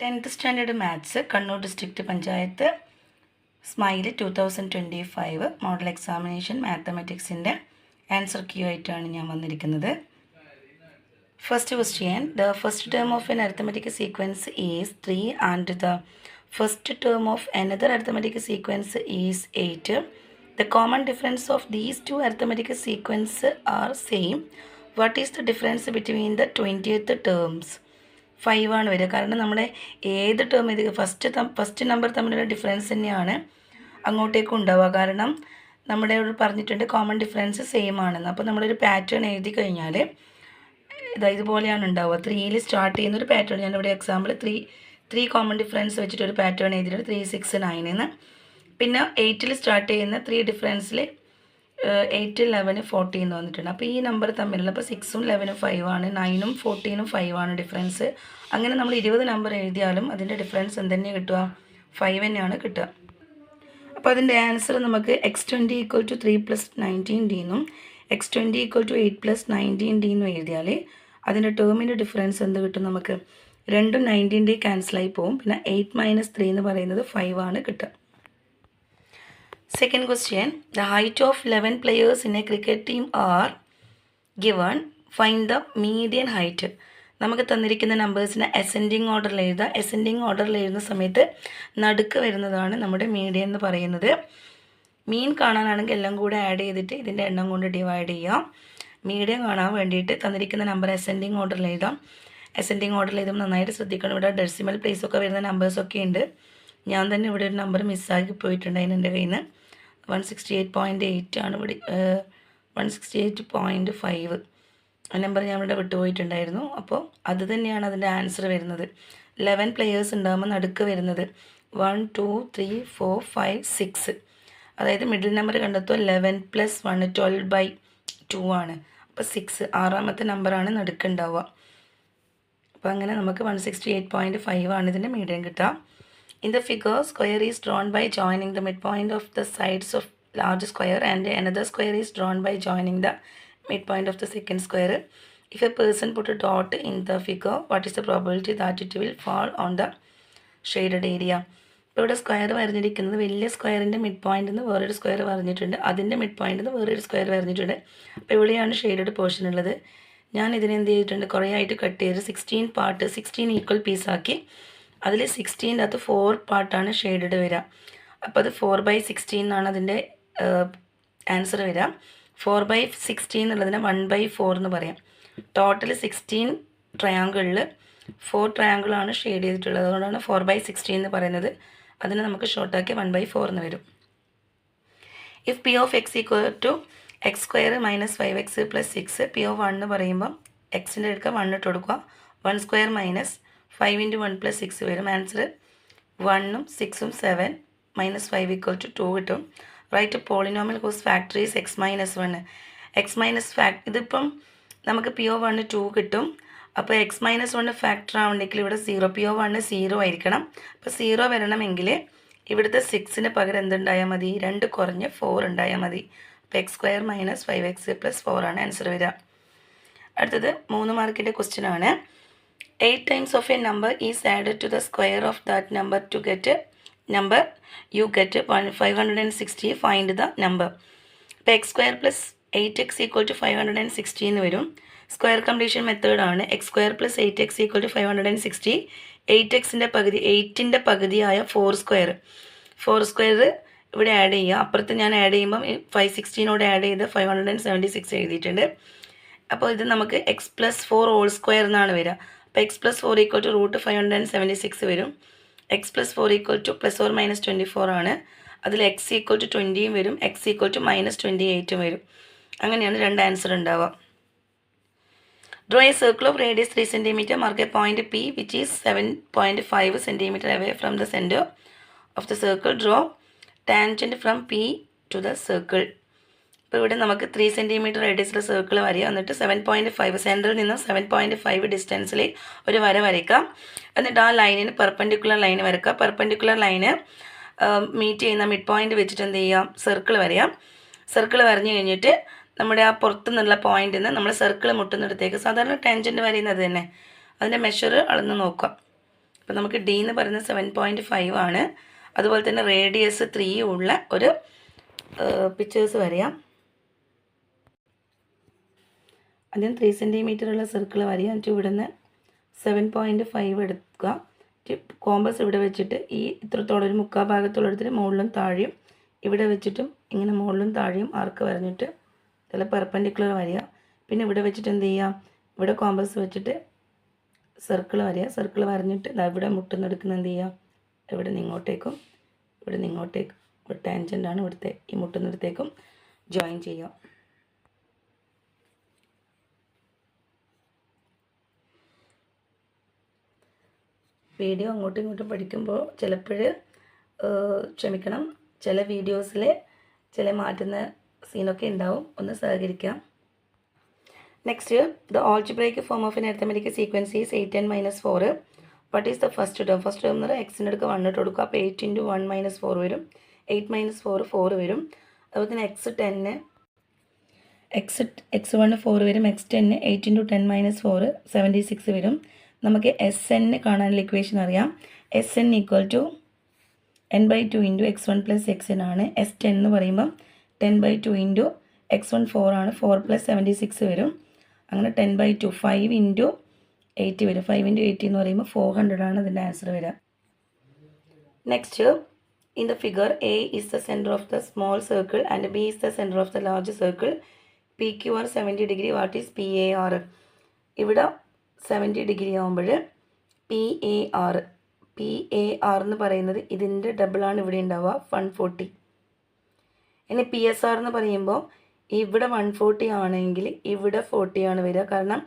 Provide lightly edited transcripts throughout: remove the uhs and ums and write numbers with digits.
10th standard maths Kannur district panchayat smile 2025 model examination മാത്തമാറ്റിക്സിൻ്റെ answer key ആയിട്ടാണ് ഞാൻ വന്നിരിക്കുന്നത്. First question, the first term of an arithmetic sequence is 3 and the first term of another arithmetic sequence is 8. The common difference of these two arithmetic sequences are same. What is the difference between the 20th terms? 5 ആണ് വരിക. കാരണം നമ്മുടെ ഏത് term ഇത് first number തമ്മിലുള്ള difference തന്നെയാണ് അങ്ങോട്ടേക്കും ഉണ്ടാവുക. കാരണം നമ്മുടെ ഇവിടെ പറഞ്ഞിട്ടുണ്ട് കോമൺ ഡിഫറൻസ് സെയിം ആണെന്ന്. അപ്പോൾ നമ്മളൊരു പാറ്റേൺ എഴുതി കഴിഞ്ഞാൽ ഇതുപോലെയാണ് ഉണ്ടാവുക. 3യിൽ സ്റ്റാർട്ട് ചെയ്യുന്ന ഒരു പാറ്റേൺ, ഞാനിവിടെ എക്സാമ്പിൾ ത്രീ കോമൺ ഡിഫറൻസ് വെച്ചിട്ട് ഒരു പാറ്റേൺ എഴുതിയിട്ട് 3, 6, 9 എന്ന്. പിന്നെ 8ൽ സ്റ്റാർട്ട് ചെയ്യുന്ന 3 ഡിഫറൻസിൽ 8, 11, 14 എന്ന് വന്നിട്ടുണ്ട്. അപ്പോൾ ഈ നമ്പർ തമ്മിലുള്ള ഇപ്പോൾ 6ഉം 11ഉം 5 ആണ്, 9ഉം 14ഉം 5 ആണ് ഡിഫറൻസ്. അങ്ങനെ നമ്മൾ 20 നമ്പർ എഴുതിയാലും അതിൻ്റെ ഡിഫറൻസ് എന്തെന്നെയാണ് കിട്ടുക? 5 തന്നെയാണ് കിട്ടുക. അപ്പോൾ അതിൻ്റെ ആൻസർ നമുക്ക് x20 = 3 + 19d എന്നും x20 = 8 + 19d എന്നും എഴുതിയാൽ അതിൻ്റെ ടേമിൻ്റെ ഡിഫറൻസ് എന്ത് കിട്ടും? നമുക്ക് രണ്ടും 19d ക്യാൻസലായി പോകും. പിന്നെ 8 - 3 എന്ന് പറയുന്നത് 5 ആണ് കിട്ടുക. Second question, the height of 11 players in a cricket team are given. Find the median height. നമുക്ക് തന്നിരിക്കുന്ന നമ്പേഴ്സിനെ അസെൻഡിങ് ഓർഡറിൽ എഴുതുക. അസെൻഡിങ് ഓർഡറിൽ എഴുതുന്ന സമയത്ത് നടുക്ക് വരുന്നതാണ് നമ്മുടെ മീഡിയൻ എന്ന് പറയുന്നത്. മീൻ കാണാനാണെങ്കിൽ എല്ലാം കൂടെ ആഡ് ചെയ്തിട്ട് ഇതിൻ്റെ എണ്ണം കൊണ്ട് ഡിവൈഡ് ചെയ്യാം. മീഡിയൻ കാണാൻ വേണ്ടിയിട്ട് തന്നിരിക്കുന്ന നമ്പർ അസെൻഡിങ് ഓർഡറിൽ എഴുതാം. അസെൻഡിങ് ഓർഡറിൽ എഴുതുമ്പോൾ നന്നായിട്ട് ശ്രദ്ധിക്കണം. ഇവിടെ ഡെസിമൽ പ്ലേസൊക്കെ വരുന്ന നമ്പേഴ്സൊക്കെ ഉണ്ട്. ഞാൻ തന്നെ ഇവിടെ ഒരു നമ്പർ മിസ്സാക്കി പോയിട്ടുണ്ടായിരുന്നു എൻ്റെ കയ്യിൽ നിന്ന്. 168.8 ആണ് ഇവിടെ, 168.5 ആ നമ്പർ ഞാൻ ഇവിടെ വിട്ടുപോയിട്ടുണ്ടായിരുന്നു. അപ്പോൾ അത് തന്നെയാണ് അതിൻ്റെ ആൻസർ വരുന്നത്. 11 പ്ലെയേഴ്സ് ഉണ്ടാകുമ്പോൾ നടുക്ക് വരുന്നത് 1, 2, 3, 4, 5, 6. അതായത് മിഡിൽ നമ്പർ കണ്ടെത്തുക. 11 + 1 12/2 ആണ്. അപ്പോൾ 6 ആറാമത്തെ നമ്പറാണ് നടുക്കുണ്ടാവുക. അപ്പോൾ അങ്ങനെ നമുക്ക് 168.5 ആണ് ഇതിൻ്റെ മീഡിയം കിട്ടുക. In the figure, square is drawn by joining the midpoint of the sides of large square and another square is drawn by joining the midpoint of the second square. If a person put a dot in the figure, what is the probability that it will fall on the shaded area? ഇപ്പോൾ ഇവിടെ square വരഞ്ഞിരിക്കുന്നത് വലിയ സ്ക്വയറിൻ്റെ mid പോയിൻ്റിൽ നിന്ന് വേറൊരു square വരഞ്ഞിട്ടുണ്ട്, അതിൻ്റെ mid പോയിൻ്റിൽ നിന്ന് വേറൊരു square വരഞ്ഞിട്ടുണ്ട്. അപ്പോൾ ഇവിടെയാണ് ഷെയ്ഡഡ് പോർഷൻ ഉള്ളത്. ഞാൻ ഇതിനെന്ത് ചെയ്തിട്ടുണ്ട്? കുറേ ആയിട്ട് കട്ട് ചെയ്ത് 16 പാർട്ട് 16 ഈക്വൽ പീസാക്കി അതിൽ 16ൻ്റെ അകത്ത് 4 പാർട്ടാണ് ഷെയ്ഡഡ് വരിക. അപ്പോൾ അത് 4/16 എന്നാണ് അതിൻ്റെ ആൻസർ വരിക. 4/16 എന്നുള്ളതിനെ 1/4 എന്ന് പറയാം. ടോട്ടൽ 16 ട്രയാങ്കിളിൽ 4 ട്രയാങ്കിളാണ് ഷെയ്ഡ് ചെയ്തിട്ടുള്ളത്. അതുകൊണ്ടാണ് 4/16 എന്ന് പറയുന്നത്. അതിനെ നമുക്ക് ഷോർട്ടാക്കി 1/4 എന്ന് വരും. If P of x = x² - 5x + 6, P of 1 എന്ന് പറയുമ്പം എക്സിൻ്റെ എടുക്കുക 1 ഇട്ട് കൊടുക്കുക. 1² - 5 × 1 + 6 വരും. ആൻസർ 1ഉം 6ഉം 7 - 5 = 2 കിട്ടും. Right polynomial whose factor is x - 1. ഇതിപ്പം നമുക്ക് P of 1 2 കിട്ടും. അപ്പോൾ x - 1 ഫാക്ടർ ആവണമെങ്കിൽ ഇവിടെ 0, P of 1 0 ആയിരിക്കണം. അപ്പോൾ 0 വരണമെങ്കിൽ ഇവിടുത്തെ 6ന് പകരം എന്തുണ്ടായാൽ മതി? 2 കുറഞ്ഞ് 4 ഉണ്ടായാൽ മതി. അപ്പോൾ x² - 5x + 4 ആണ് ആൻസർ വരിക. അടുത്തത് 3 മാർക്കിൻ്റെ ക്വസ്റ്റ്യൻ ആണ്. 8 times of a number is added to the square of that number to get a number. You get 560. Find the number. അപ്പോൾ x² + 8x = 560 എന്ന് വരും. സ്ക്വയർ കംപ്ലീഷൻ മെത്തേഡാണ്. x² + 8x = 560. 8xൻ്റെ പകുതി 8ൻ്റെ പകുതിയായ 4² ഇവിടെ ആഡ് ചെയ്യുക. അപ്പുറത്ത് ഞാൻ ആഡ് ചെയ്യുമ്പം 560നോട് ആഡ് ചെയ്ത് 576 എഴുതിയിട്ടുണ്ട്. അപ്പോൾ ഇത് നമുക്ക് x + 4² എന്നാണ് വരിക. അപ്പോൾ x + 4 = √576 വരും. x + 4 = ±24 ആണ്. അതിൽ x = 20 വരും, x = -28 വരും. അങ്ങനെയാണ് രണ്ട് ആൻസർ ഉണ്ടാവുക. Draw A circle of radius 3 cm. Mark A point P which is 7.5 cm away from the center of the circle. Draw tangent from P to the circle. ഇപ്പോൾ ഇവിടെ നമുക്ക് 3 cm റേഡിയസിലെ സർക്കിൾ വരയ്ക്കുക. എന്നിട്ട് 7.5 സെൻറ്ററിൽ നിന്നും 7.5 ഡിസ്റ്റൻസിൽ ഒരു വര വരയ്ക്കാം. എന്നിട്ട് ആ ലൈനിന് പെർപെൻഡിക്കുലർ ലൈൻ വരയ്ക്കുക. പെർപെൻഡിക്കുലർ ലൈന് മീറ്റ് ചെയ്യുന്ന മിഡ് പോയിൻ്റ് വെച്ചിട്ട് എന്ത് ചെയ്യാം? സർക്കിൾ വരയാം. സർക്കിൾ വരഞ്ഞു കഴിഞ്ഞിട്ട് നമ്മുടെ ആ പുറത്തു നിന്നുള്ള പോയിന്റിൽ നിന്ന് നമ്മൾ സർക്കിൾ മുട്ടുന്നിടത്തേക്ക് സാധാരണ ടാൻജൻറ്റ് വരയുന്നത് തന്നെ അതിൻ്റെ മെഷർ അളന്ന് നോക്കാം. അപ്പോൾ നമുക്ക് ഡി എന്ന് പറയുന്നത് 7.5 ആണ്. അതുപോലെ തന്നെ റേഡിയസ് 3 ഉള്ള ഒരു പിക്ചേഴ്സ് വരയാം. ആദ്യം 3 സെൻറ്റിമീറ്റർ ഉള്ള സർക്കിൾ വരയാം. എന്നിട്ട് ഇവിടുന്ന് 7.5 എടുക്കുക. കോമ്പസ് ഇവിടെ വെച്ചിട്ട് ഈ ഇത്രത്തോളം ഒരു മുക്കാൽ ഭാഗത്തുള്ളടത്തിന് മുകളിലും താഴെയും ഇവിടെ വെച്ചിട്ടും ഇങ്ങനെ മുകളിലും താഴെയും ആർക്ക് വരഞ്ഞിട്ട് ചില പെർപെൻഡിക്കുലർ വരിക. പിന്നെ ഇവിടെ വെച്ചിട്ട് എന്ത് ചെയ്യുക, ഇവിടെ കോമ്പസ് വെച്ചിട്ട് സർക്കിൾ വരിക. സർക്കിൾ വരഞ്ഞിട്ട് ഇവിടെ മുട്ടുന്നെടുക്കുന്ന എന്ത് ചെയ്യുക, ഇവിടെ നിന്ന് ഇങ്ങോട്ടേക്കും ഇവിടെ നിന്ന് ഇങ്ങോട്ടേക്കും ഒരു ടാൻജൻ്റാണ് ഇവിടുത്തെ ഈ മുട്ടുന്നിടത്തേക്കും ജോയിൻ ചെയ്യുക. വീഡിയോ അങ്ങോട്ടും ഇങ്ങോട്ടും പഠിക്കുമ്പോൾ ചിലപ്പോൾ ക്ഷമിക്കണം, ചില വീഡിയോസിൽ ചില മാറ്റുന്ന സീനൊക്കെ ഉണ്ടാവും, ഒന്ന് സഹകരിക്കാം. Next, the algebraic form of an arithmetic sequence is 8 n - 4. What is the first term? First term എന്ന് പറഞ്ഞാൽ എക്സിൻ്റെ അടുക്ക് 1 ഇട്ട് കൊടുക്കുക. അപ്പോൾ 8 × 1 - 4 വരും. 8 - 4 4 വരും. അതുപോലെ തന്നെ x1 4 വരും. x10 8 × 10 - 4 76 വരും. നമുക്ക് SN കാണാനുള്ള ഇക്വേഷൻ അറിയാം. SN = n/2 × x1 + xn ആണ്. S10 എന്ന് പറയുമ്പം 10/2 × x1 4 ആണ്. 4 + 76 വരും. അങ്ങനെ 10/2 5 × 80 വരും. 5 × 80 എന്ന് പറയുമ്പോൾ 400 ആണ് അതിൻ്റെ ആൻസർ വരിക. Next, in the figure A is the center of the small circle and B is the center of the large circle. PQR 70 degree. What is PAR? ഇവിടെ 70 ഡിഗ്രി ആകുമ്പോൾ PAR എന്ന് പറയുന്നത് ഇതിൻ്റെ ഡബിളാണ് ഇവിടെ ഉണ്ടാവുക, 140. ഇനി PSR എന്ന് പറയുമ്പോൾ ഇവിടെ 140 ആണെങ്കിൽ ഇവിടെ 40 ആണ് വരിക, കാരണം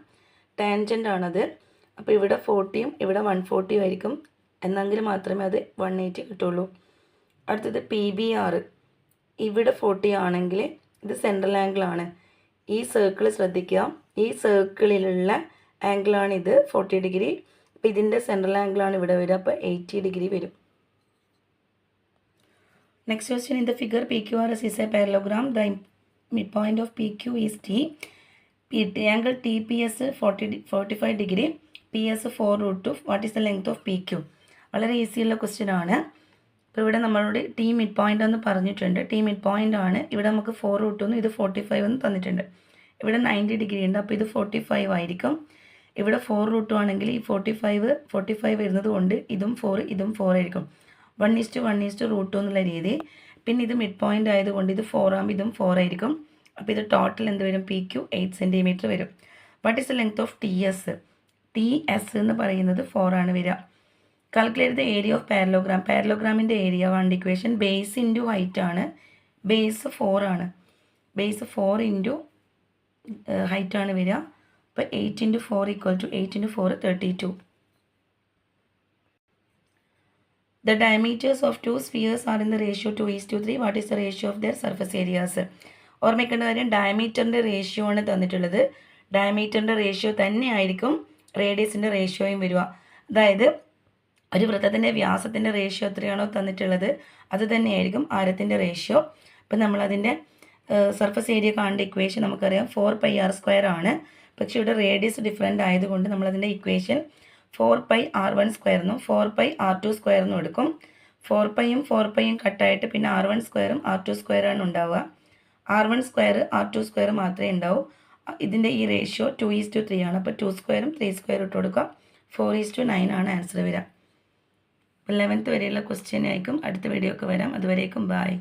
ടാൻജൻ്റ് ആണത്. അപ്പോൾ ഇവിടെ 40യും ഇവിടെ 140 ആയിരിക്കും, എന്നെങ്കിൽ മാത്രമേ അത് 180 കിട്ടുള്ളൂ. അടുത്തത് PBR, ഇവിടെ 40 ആണെങ്കിൽ ഇത് സെൻട്രൽ ആംഗിളാണ്. ഈ സർക്കിൾ ശ്രദ്ധിക്കുക, ഈ സർക്കിളിലുള്ള ആംഗിളാണിത് 40 ഡിഗ്രി. അപ്പോൾ ഇതിൻ്റെ സെൻട്രൽ ആംഗിളാണ് ഇവിടെ വരിക, അപ്പോൾ 80 ഡിഗ്രി വരും. Next question, in the figure PQRS is a parallelogram. The midpoint of PQ is T. Angle TPS 45 degree. PS 4√2. What is the length of PQ? വളരെ ഈസിയുള്ള ക്വസ്റ്റ്യൻ ആണ്. അപ്പോൾ ഇവിടെ നമ്മളോട് T മിഡ് പോയിൻ്റ് എന്ന് പറഞ്ഞിട്ടുണ്ട്. T മിഡ് പോയിൻ്റ് ആണ്. ഇവിടെ നമുക്ക് 4√2 ഇത് 45 എന്ന് തന്നിട്ടുണ്ട്. ഇവിടെ 90 ഡിഗ്രി ഉണ്ട്, അപ്പോൾ ഇത് 45 ആയിരിക്കും. ഇവിടെ 4√2 ആണെങ്കിൽ ഈ 45 വരുന്നത് കൊണ്ട് ഇതും 4 ആയിരിക്കും. 1:1:√2 എന്നുള്ള രീതി. പിന്നെ ഇത് മിഡ് പോയിൻ്റ് ആയതുകൊണ്ട് ഇത് 4 ആകുമ്പോൾ ഇതും 4 ആയിരിക്കും. അപ്പോൾ ഇത് ടോട്ടൽ എന്ത് വരും? PQ 8 സെൻറ്റിമീറ്റർ വരും. What is the length of TS? TS എന്ന് പറയുന്നത് 4 ആണ് വരിക. Calculate the area of parallelogram. പാരലോഗ്രാമിൻ്റെ ഏരിയ വേണ്ട ഇക്വേഷൻ ബേസ് ഇൻറ്റു ഹൈറ്റ് ആണ്. ബേസ് 4 ആണ്. ബേസ് 4 ഇൻറ്റു ഹൈറ്റ് ആണ് വരിക. അപ്പോൾ 8 × 4 = 8 × 4 32. The diameters of two spheres are in the ratio 2:3. What is the ratio of their surface areas? ഓർമ്മിക്കേണ്ട കാര്യം ഡയമീറ്ററിൻ്റെ ratio ആണ് തന്നിട്ടുള്ളത്. ഡയമീറ്ററിൻ്റെ റേഷ്യോ തന്നെ ആയിരിക്കും റേഡിയസിൻ്റെ റേഷ്യോയും വരിക. അതായത് ഒരു വൃത്തത്തിൻ്റെ വ്യാസത്തിൻ്റെ റേഷ്യോ എത്രയാണോ തന്നിട്ടുള്ളത് അത് തന്നെയായിരിക്കും ആരത്തിൻ്റെ റേഷ്യോ. അപ്പം നമ്മളതിൻ്റെ സർഫസ് ഏരിയ കാണേണ്ട ഇക്വേഷൻ നമുക്കറിയാം 4πr² ആണ്. പക്ഷേ ഇവിടെ റേഡിയസ് ഡിഫറെൻ്റ് ആയതുകൊണ്ട് നമ്മളതിൻ്റെ ഇക്വേഷൻ 4πr1² എന്നും 4πr2² എന്നും എടുക്കും. 4πയും കട്ടായിട്ട് പിന്നെ r1² r2² ആണ് ഉണ്ടാവുക. r1² r2² മാത്രമേ ഉണ്ടാവൂ. ഇതിൻ്റെ ഈ റേഷ്യോ 2:3 ആണ്. അപ്പോൾ 2² 3² ഇട്ട് കൊടുക്കുക. 4:9 ആണ് ആൻസർ വരിക. 11th വരെയുള്ള ക്വസ്റ്റ്യൻ ആയിരിക്കും അടുത്ത വീഡിയോ ഒക്കെ വരാം. അതുവരേക്കും ബൈ.